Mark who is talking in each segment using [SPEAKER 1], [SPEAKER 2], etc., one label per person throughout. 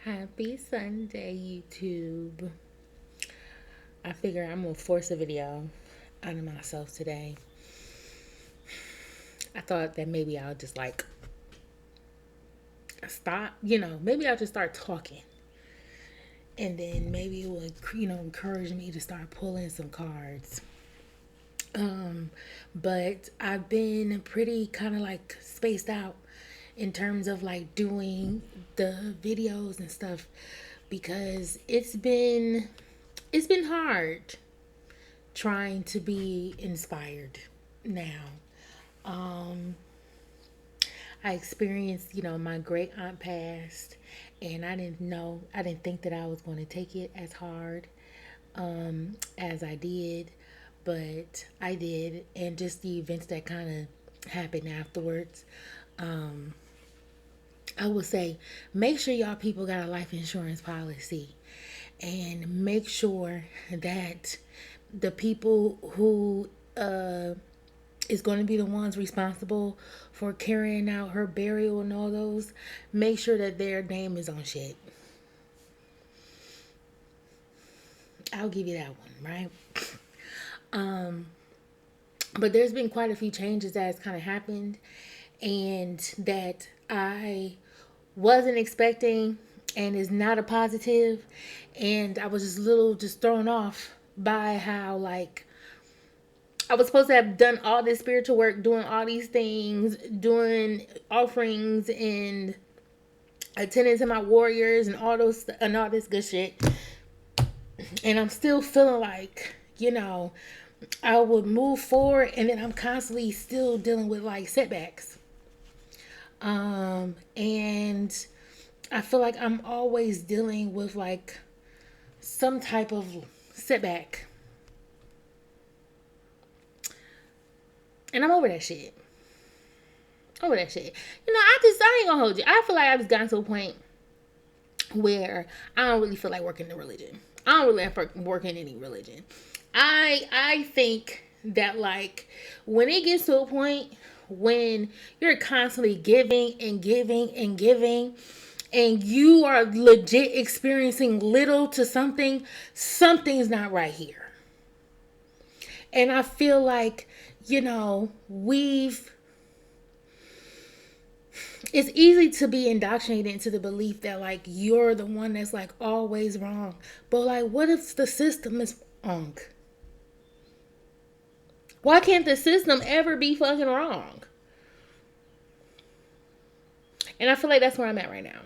[SPEAKER 1] Happy Sunday, YouTube. I figure I'm gonna force a video out of myself today. I thought that maybe I'll just stop, maybe I'll just start talking. And then maybe it will, encourage me to start pulling some cards. But I've been pretty kind of spaced out in terms of doing the videos and stuff because it's been hard trying to be inspired now. I experienced, my great aunt passed, and I didn't think that I was going to take it as hard as I did, but I did, and just the events that kind of happened afterwards. I would say make sure y'all people got a life insurance policy, and make sure that the people who is going to be the ones responsible for carrying out her burial and all those, make sure that their name is on shit. I'll give you that one, right? But there's been quite a few changes that has kind of happened and that I wasn't expecting and is not a positive. And I was just thrown off by how I was supposed to have done all this spiritual work, doing all these things, doing offerings and attending to my warriors and all this good shit. And I'm still feeling I would move forward, and then I'm constantly still dealing with setbacks. And I feel like I'm always dealing with some type of setback. And I'm over that shit. I ain't gonna hold you. I feel like I've just gotten to a point where I don't really feel like working in religion. I don't really have to work in any religion. I think that when it gets to a point when you're constantly giving and giving and giving, and you are legit experiencing little to something's not right here. And I feel it's easy to be indoctrinated into the belief that you're the one that's always wrong. But what if the system is wrong? Why can't the system ever be fucking wrong? And I feel like that's where I'm at right now.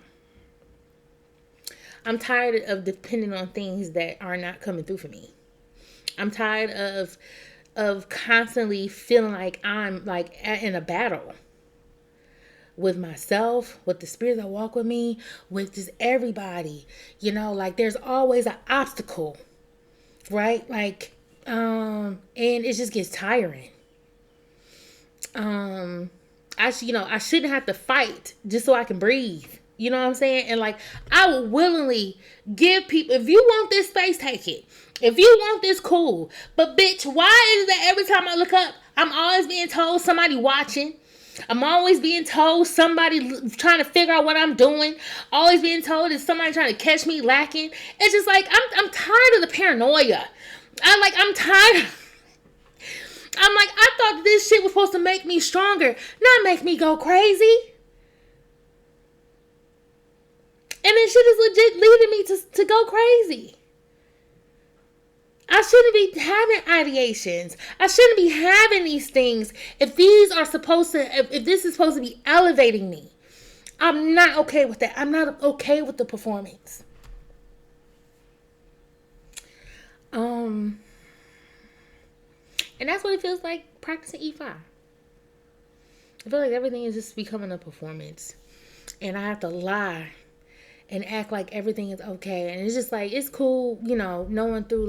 [SPEAKER 1] I'm tired of depending on things that are not coming through for me. I'm tired of constantly feeling like I'm in a battle with myself, with the spirits that walk with me, with just everybody. There's always an obstacle, right? And it just gets tiring. I shouldn't have to fight just so I can breathe. You know what I'm saying? And I would willingly give people, if you want this space, take it. If you want this, cool. But bitch, why is it that every time I look up, I'm always being told somebody watching? I'm always being told somebody trying to figure out what I'm doing. Always being told is somebody trying to catch me lacking. It's just I'm tired of the paranoia. I'm tired. I thought this shit was supposed to make me stronger, not make me go crazy. And this shit is legit leading me to go crazy. I shouldn't be having ideations. I shouldn't be having these things if this is supposed to be elevating me. I'm not okay with that. I'm not okay with the performance. And that's what it feels like practicing E5. I feel like everything is just becoming a performance. And I have to lie and act like everything is okay. And it's just it's cool, knowing through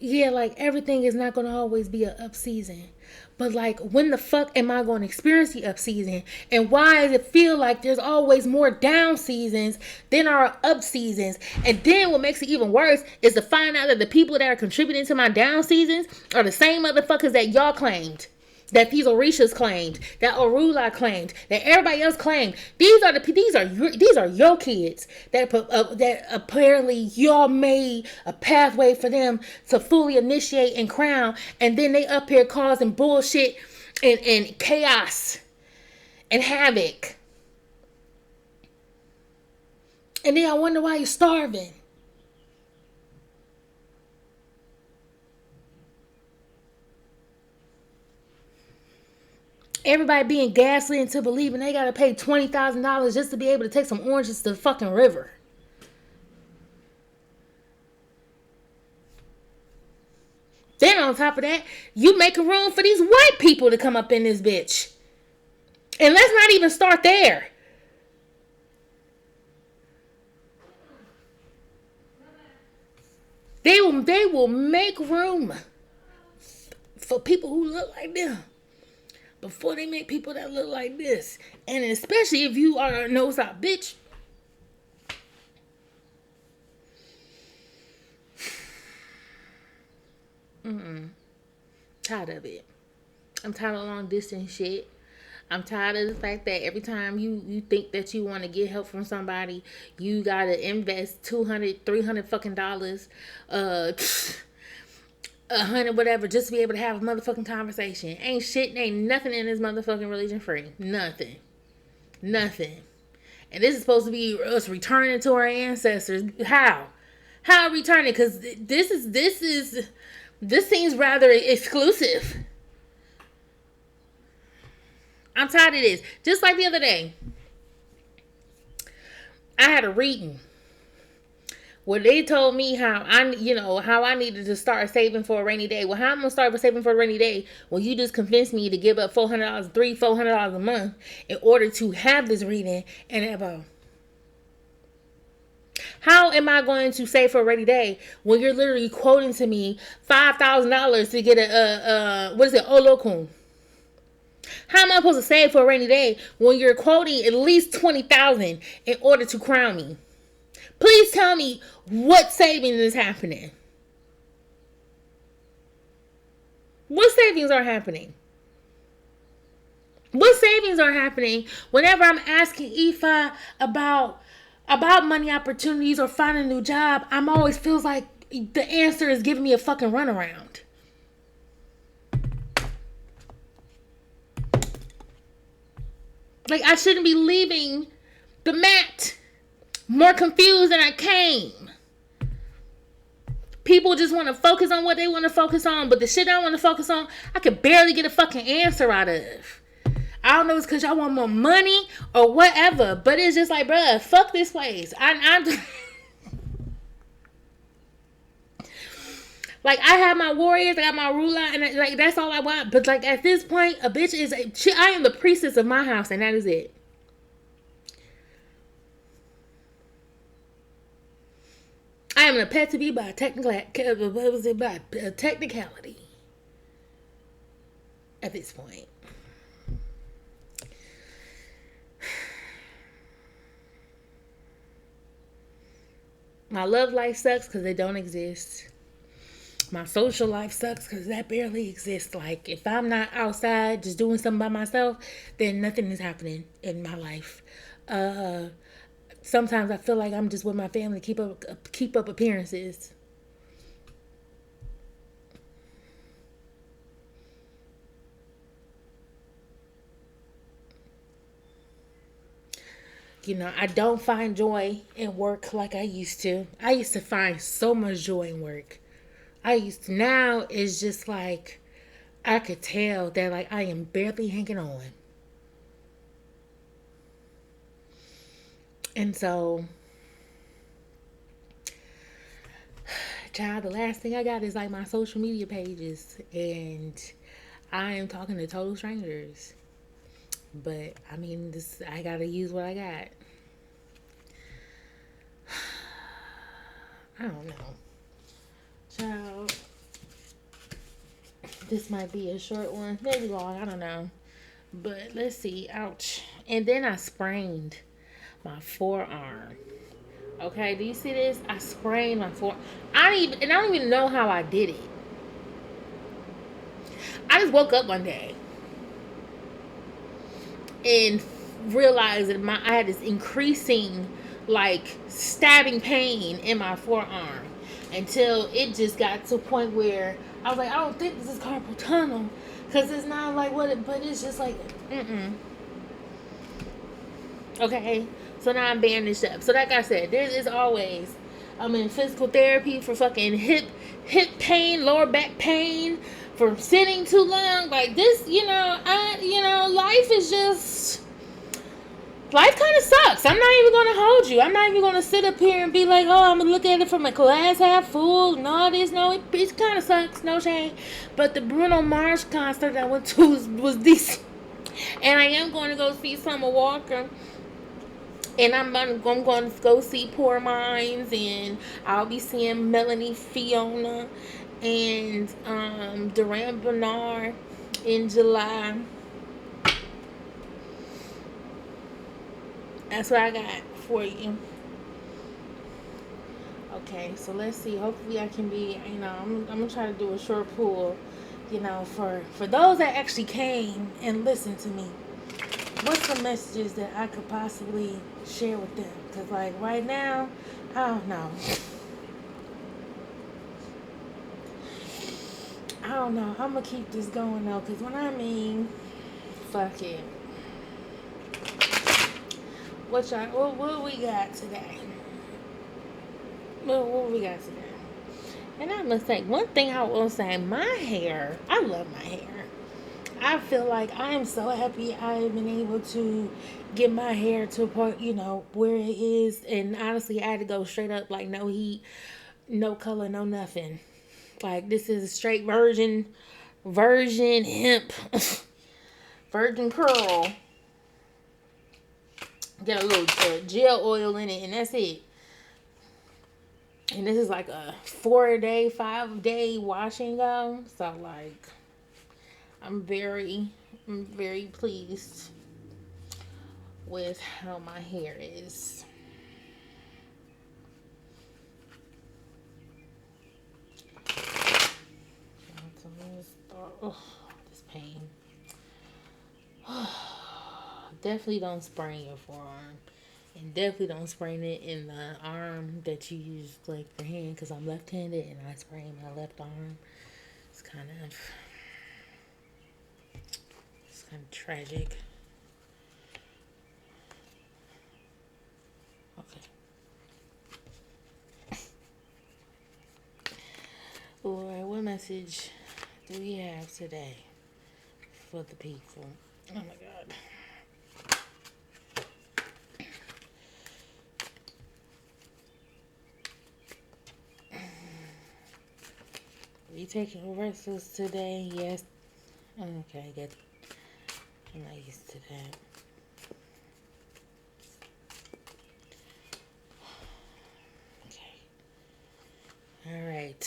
[SPEAKER 1] everything is not going to always be an up season. But when the fuck am I going to experience the up season? And why does it feel like there's always more down seasons than our up seasons? And then what makes it even worse is to find out that the people that are contributing to my down seasons are the same motherfuckers that y'all claimed. that these Orishas claimed, that Orula claimed, that everybody else claimed. These are your kids that apparently y'all made a pathway for them to fully initiate and crown, and then they up here causing bullshit and chaos and havoc. And then I wonder why you're starving. Everybody being gaslit into believing they gotta pay $20,000 just to be able to take some oranges to the fucking river. Then on top of that, you making room for these white people to come up in this bitch. And let's not even start there. They will make room for people who look like them before they make people that look like this. And especially if you are a nose out bitch. Tired of it. I'm tired of long distance shit. I'm tired of the fact that every time you think that you want to get help from somebody, you gotta invest $200, $300 fucking dollars, $100 whatever, just to be able to have a motherfucking conversation. Ain't shit, ain't nothing in this motherfucking religion free. Nothing. And this is supposed to be us returning to our ancestors. How returning? Because this seems rather exclusive. I'm tired of this. Just like the other day, I had a reading where they told me how I needed to start saving for a rainy day. Well, how I'm gonna start saving for a rainy day? Well, you just convinced me to give up $400 a month in order to have this reading and have How am I going to save for a rainy day when you're literally quoting to me $5,000 to get a Olokun? How am I supposed to save for a rainy day when you're quoting at least $20,000 in order to crown me? Please tell me what saving is happening. What savings are happening? What savings are happening whenever I'm asking Ifa about money opportunities or finding a new job? I'm always feels like the answer is giving me a fucking runaround. Like, I shouldn't be leaving the mat more confused than I came. People just want to focus on what they want to focus on, but the shit I want to focus on, I could barely get a fucking answer out of. I don't know if it's because y'all want more money or whatever, but it's just like, bruh, fuck this place. I'm like, I have my warriors, I got my ruler, and like that's all I want. But like at this point, a bitch is I am the priestess of my house, and that is it. I am a pet to be by technicality. At this point, my love life sucks because it don't exist. My social life sucks because that barely exists. Like, if I'm not outside just doing something by myself, then nothing is happening in my life. Sometimes I feel like I'm just with my family to keep up appearances. I don't find joy in work like I used to. I used to find so much joy in work. Now it's just like, I could tell that like I am barely hanging on. And so, child, the last thing I got is like my social media pages, and I am talking to total strangers. But I mean, I gotta use what I got. I don't know. Child, this might be a short one, maybe long, I don't know. But let's see. Ouch. And then I sprained my forearm. Okay, do you see this? I sprained my forearm. I don't even know how I did it. I just woke up one day and realized that I had this increasing, like, stabbing pain in my forearm until it just got to a point where I was like, I don't think this is carpal tunnel, because it's not like what it, but it's just like, okay. So now I'm bandaged up. So like I said, there is always, I'm in physical therapy for fucking hip pain, lower back pain, for sitting too long. Like this, life is just, life kind of sucks. I'm not even gonna hold you. I'm not even gonna sit up here and be like, oh, I'm gonna look at it from a glass half full. No, it kind of sucks. No shame. But the Bruno Mars concert I went to was decent, and I am going to go see Summer Walker. And I'm going to go see Poor Minds, and I'll be seeing Melanie Fiona and Duran Bernard in July. That's what I got for you. Okay, so let's see. Hopefully, I can be. I'm gonna try to do a short pool. For those that actually came and listened to me. What's the messages that I could possibly share with them? Because, like, right now, I don't know. I don't know. I'm going to keep this going, though. Because when I mean, fuck it. What we got today? What we got today? And I must say, one thing I will say, my hair, I love my hair. I feel like I am so happy I have been able to get my hair to a point, where it is. And honestly, I had to go straight up, like, no heat, no color, no nothing. Like, this is a straight virgin hemp, virgin curl. Get a little gel oil in it, and that's it. And this is like a 4-day, 5-day wash and go. So, like, I'm very pleased with how my hair is. Oh, this pain. Definitely don't sprain your forearm. And definitely don't sprain it in the arm that you use, like, for hand, because I'm left-handed and I sprain my left arm. It's kind of tragic. Okay. Alright, what message do we have today for the people? Oh my God. We taking reversals today? Yes. Okay, good. I'm not used to that. Okay. Alright.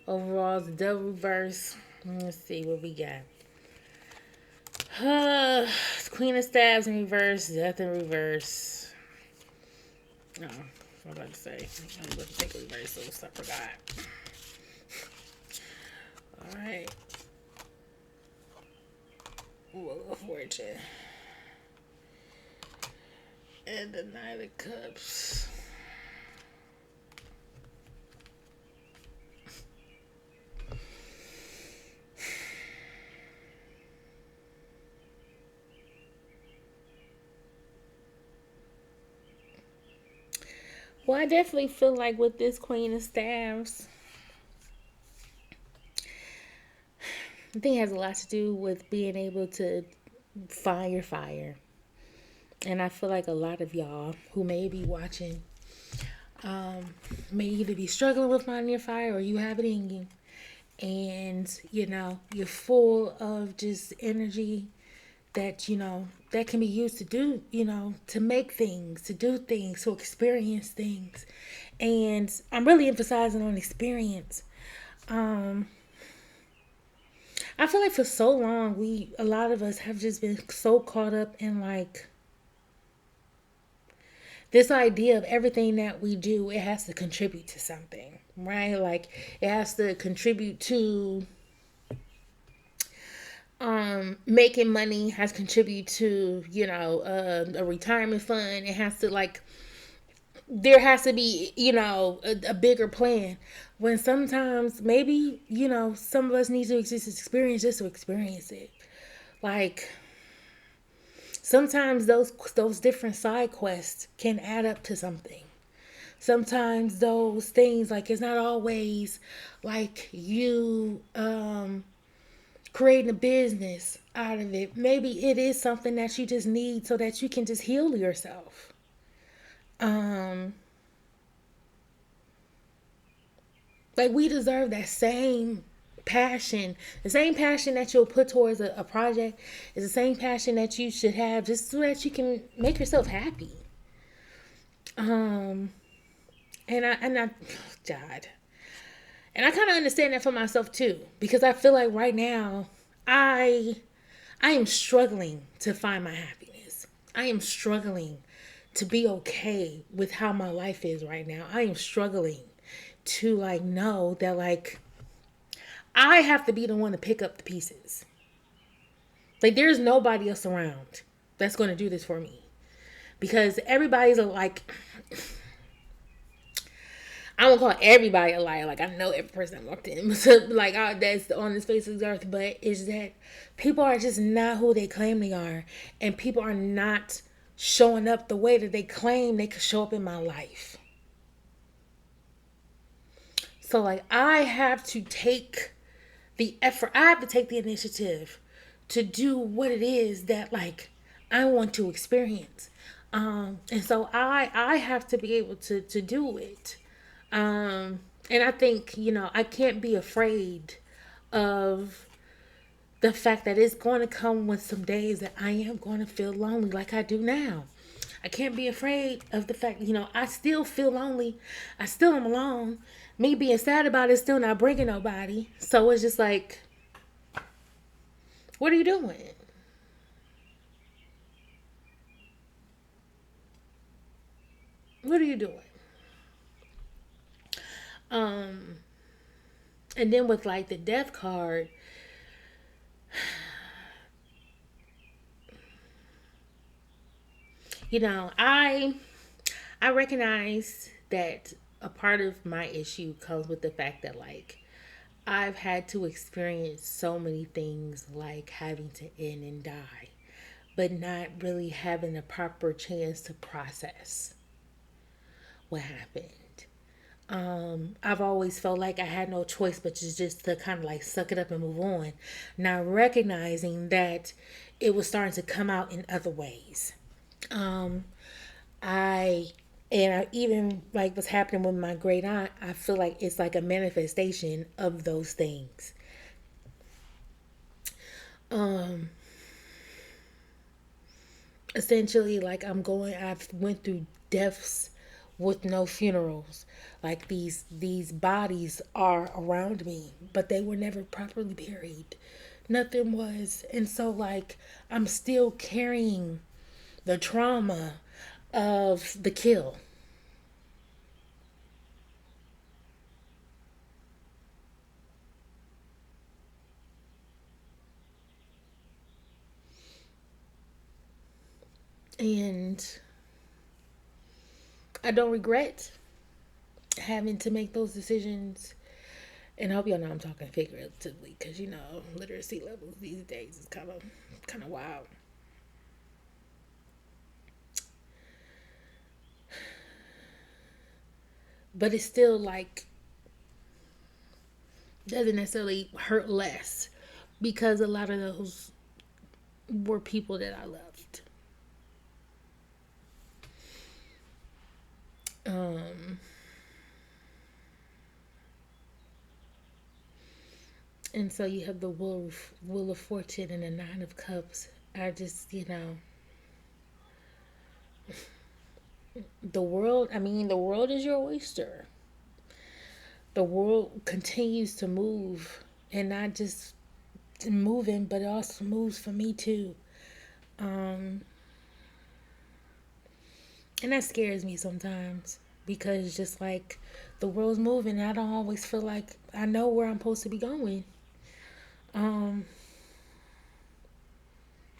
[SPEAKER 1] Overall, the double reverse. Let's see what we got. Queen of Staves in reverse, Death in reverse. Oh, what was I about to say? I'm going to take reversals. I forgot. Alright. Wheel of Fortune. And the Knight of Cups. Well, I definitely feel like with this Queen of Staves, I think it has a lot to do with being able to find your fire. And I feel like a lot of y'all who may be watching may either be struggling with finding your fire or you have it in you. And, you're full of just energy that, that can be used to do, to make things, to do things, to experience things. And I'm really emphasizing on experience. I feel like for so long, a lot of us have just been so caught up in, like, this idea of everything that we do, it has to contribute to something, right? Like, it has to contribute to making money has contributed to, a retirement fund. It has to, like, there has to be, a bigger plan. When sometimes maybe, some of us need to experience just to experience it. Like, sometimes those different side quests can add up to something. Sometimes those things, like, it's not always like you creating a business out of it. Maybe it is something that you just need so that you can just heal yourself. Um, like, we deserve that same passion. The same passion that you'll put towards a project is the same passion that you should have just so that you can make yourself happy. Um, and I, God, and I kind of understand that for myself too, because I feel like right now, I I am struggling to find my happiness. I am struggling to be okay with how my life is right now. I am struggling to, like, know that, like, I have to be the one to pick up the pieces. Like, there's nobody else around that's going to do this for me, because everybody's like, I won't call everybody a liar. Like, I know every person that walked in, like, that's on this face of the earth. But it's that people are just not who they claim they are, and people are not showing up the way that they claim they could show up in my life. So, like, I have to take the effort. I have to take the initiative to do what it is that, like, I want to experience. And so I have to be able to do it. And I think, I can't be afraid of the fact that it's going to come with some days that I am going to feel lonely like I do now. I can't be afraid of the fact, I still feel lonely. I still am alone. Me being sad about it still not bringing nobody. So it's just like, what are you doing? What are you doing? Um, and then with, like, the death card, I recognize that a part of my issue comes with the fact that, like, I've had to experience so many things, like having to end and die, but not really having a proper chance to process what happened. I've always felt like I had no choice but to kind of, like, suck it up and move on, not recognizing that it was starting to come out in other ways. Um, I I even, like, what's happening with my great aunt, I feel like it's like a manifestation of those things. Um, Essentially, like, I've went through deaths with no funerals. Like, these bodies are around me, but they were never properly buried. Nothing was. And so, like, I'm still carrying the trauma of the kill. And I don't regret having to make those decisions. And I hope y'all know I'm talking figuratively, because, literacy levels these days is kind of wild. But it's still, like, doesn't necessarily hurt less, because a lot of those were people that I loved. Um, and so you have the Wheel of Fortune and the Nine of Cups. I just, the world is your oyster. The world continues to move, and not just moving, but it also moves for me too. Um, and that scares me sometimes, because, just like, the world's moving, I don't always feel like I know where I'm supposed to be going. Um,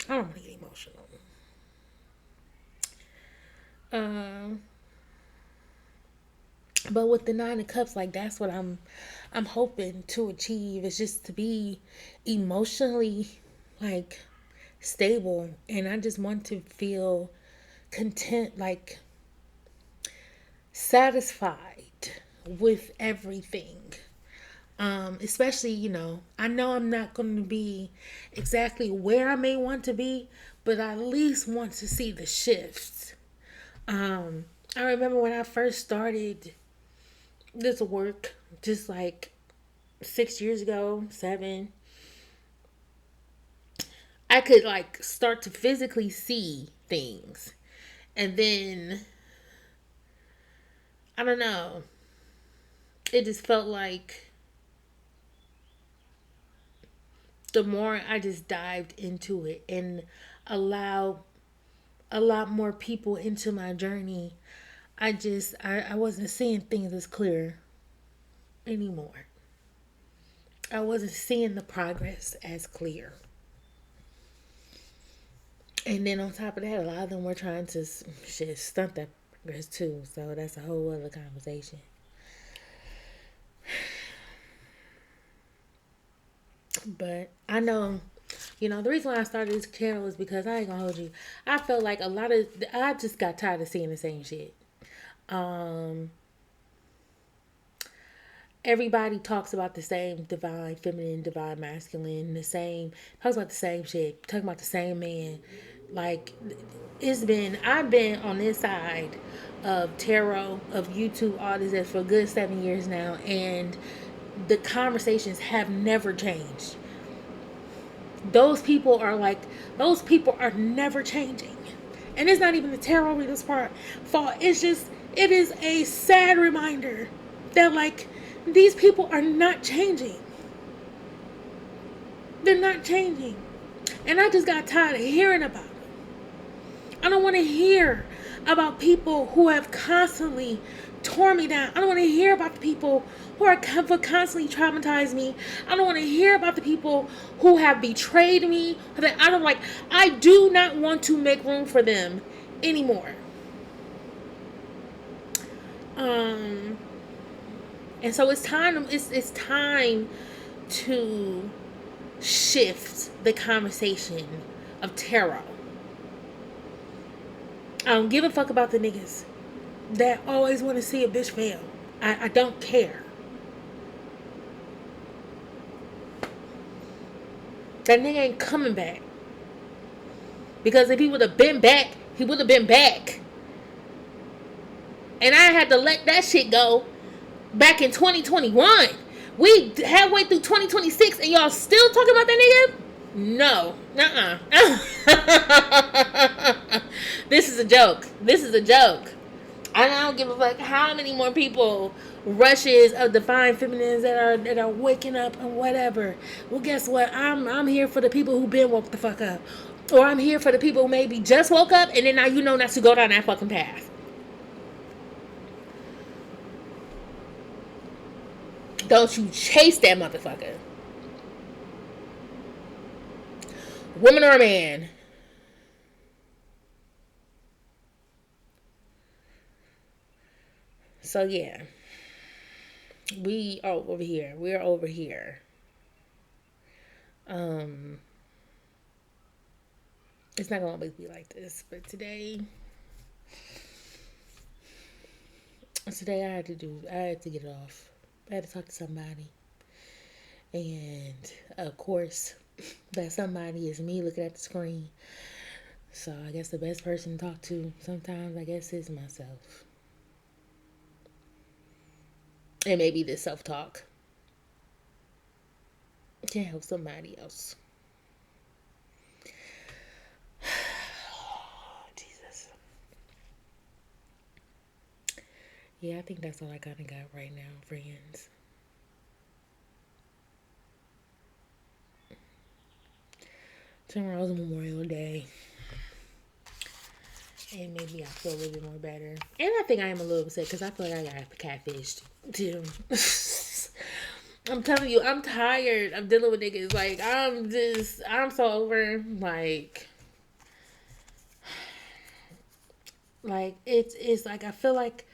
[SPEAKER 1] I don't want to get emotional. Um, but with the Nine of Cups, like that's what I'm hoping to achieve, is just to be emotionally like stable, and I just want to feel content, like satisfied with everything. Especially, I know I'm not going to be exactly where I may want to be, but I at least want to see the shifts. Um, I remember when I first started this work, just like 6 years ago, seven, I could like start to physically see things. And then, I don't know, it just felt like the more I just dived into it and allowed a lot more people into my journey, I wasn't seeing things as clear anymore. I wasn't seeing the progress as clear. And then on top of that, a lot of them were trying to stunt that progress too. So that's a whole other conversation. But I know, the reason why I started this channel is because I ain't gonna hold you. I felt like I just got tired of seeing the same shit. Um, Everybody talks about the same divine feminine, divine masculine, talks about the same shit, talking about the same man. Like, I've been on this side of tarot, of YouTube, all this for a good 7 years now, and the conversations have never changed. Those people are never changing. And it's not even the tarot reader's fault. It is a sad reminder that, like, these people are not changing. They're not changing. And I just got tired of hearing about it. I don't want to hear about people who have constantly torn me down. I don't want to hear about the people who have constantly traumatized me. I don't want to hear about the people who have betrayed me. I do not want to make room for them anymore. And so it's time to shift the conversation of tarot. I don't give a fuck about the niggas that always want to see a bitch fail. I don't care. That nigga ain't coming back. Because if he would have been back, he would have been back. And I had to let that shit go back in 2021. We halfway through 2026 and y'all still talking about that nigga? No. This is a joke. I don't give a fuck how many more people rushes of divine feminines that are waking up and whatever. Well, guess what? I'm here for the people who been woke the fuck up. Or I'm here for the people who maybe just woke up and then now you know not to go down that fucking path. Don't you chase that motherfucker. Woman or man. So yeah. We are over here. We're over here. It's not gonna always be like this, but today I had to get it off. I had to talk to somebody. And of course, that somebody is me looking at the screen. So I guess the best person to talk to sometimes, I guess, is myself. And maybe this self-talk can help somebody else. Jesus. Yeah, I think that's all I kind of got right now, friends. Tomorrow's Memorial Day. And maybe I feel a little bit more better. And I think I am a little upset because I feel like I got catfished too. I'm telling you, I'm tired of dealing with niggas. Like, I'm so over. Like, Like it's like I feel like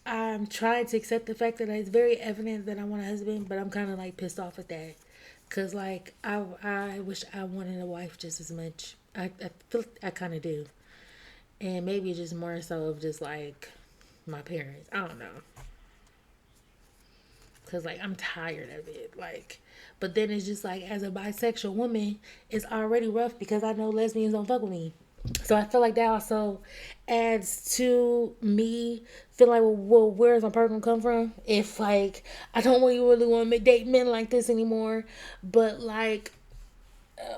[SPEAKER 1] I'm trying to accept the fact that it's very evident that I want a husband, but I'm kind of like pissed off at that. Cause like I wish I wanted a wife just as much. I feel I kind of do, and maybe just more so of just like my parents. I don't know. Cause like I'm tired of it. Like, but then it's just like as a bisexual woman, it's already rough because I know lesbians don't fuck with me. So I feel like that also adds to me feeling like, well, where's my partner come from? If like I don't really want to date men like this anymore, but like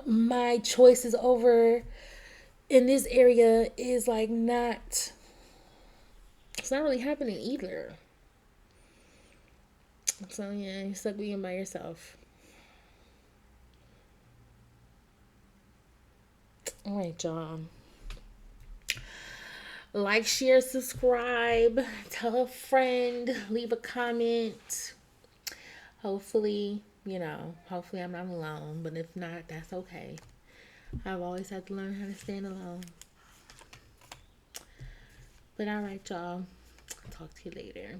[SPEAKER 1] my choices over in this area is like not. It's not really happening either. So yeah, you stuck being by yourself. All right, y'all. Like, share, subscribe, tell a friend, leave a comment. Hopefully, hopefully I'm not alone. But if not, that's okay. I've always had to learn how to stand alone. But all right, y'all. Talk to you later.